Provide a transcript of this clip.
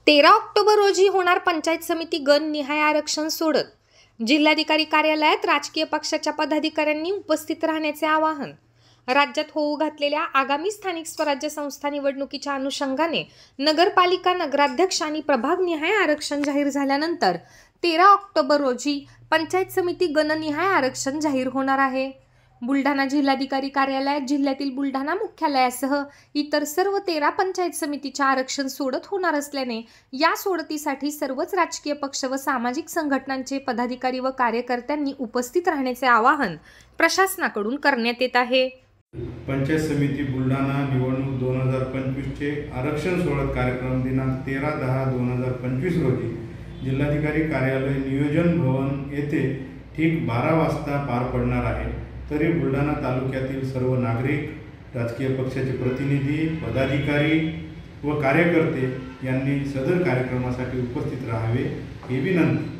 13 October रोजी होणार पंचायत समिती गण निहाय आरक्षण सोडत जिल्हाधिकारी कार्यालयात राजकीय पक्षाच्या पदाधिकाऱ्यांनी उपस्थित राहण्याचे आवाहन। राज्यात होऊ घातलेल्या आगामी स्थानिक स्वराज्य संस्था निवडणुकीच्या अनुषंगाने नगरपालिका नगराध्यक्ष आणि प्रभाग निहाय आरक्षण जाहीर झाल्यानंतर 13 ऑक्टोबर रोजी पंचायत समिती गणनिहाय आरक्षण जाहीर होणार आहे। बुलढाणा जिल्हाधिकारी कार्यालयात जिल्ह्यातील बुलढाणा मुख्यालयासह इतर सर्व 13 पंचायत समितीचे आरक्षण सोडत होणार असल्याने या सोडतीसाठी सर्वच राजकीय पक्ष व सामाजिक संघटनांचे पदाधिकारी व कार्यकर्त्यांनी उपस्थित राहण्याचे आवाहन प्रशासनाकडून करण्यात येत आहे। पंचायत समिती बुलढाणा निवडणूक 2025 चे आरक्षण सोडत कार्यक्रम दिनांक 13/10/2025 रोजी जिल्हाधिकारी कार्यालय नियोजन भवन येथे ठीक 12 वाजता पार पडणार आहे। तरी बुलढाणा तालुक्यातील सर्व नागरिक, राजकीय पक्षाचे प्रतिनिधी, पदाधिकारी व कार्यकर्ते यांनी सदर कार्यक्रमासाठी उपस्थित राहावे ही विनंती।